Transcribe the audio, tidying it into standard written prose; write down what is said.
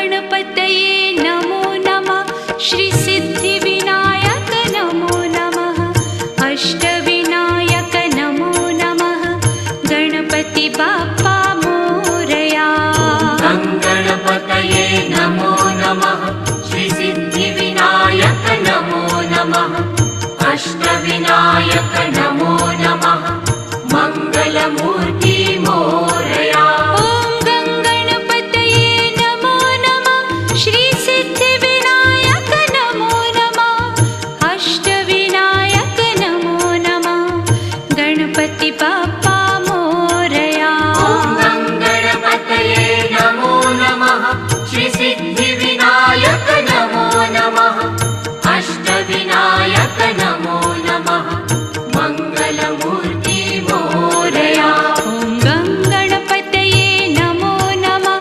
गणपतये नमो नमः। श्री सिद्धिविनायक नमो नमः। अष्टविनायक नमो नमः। गणपति बाप्पा मोरया। गणपतये नमो नमः। श्री सिद्धिविनायक नमो नमः। अष्टविनायक नमो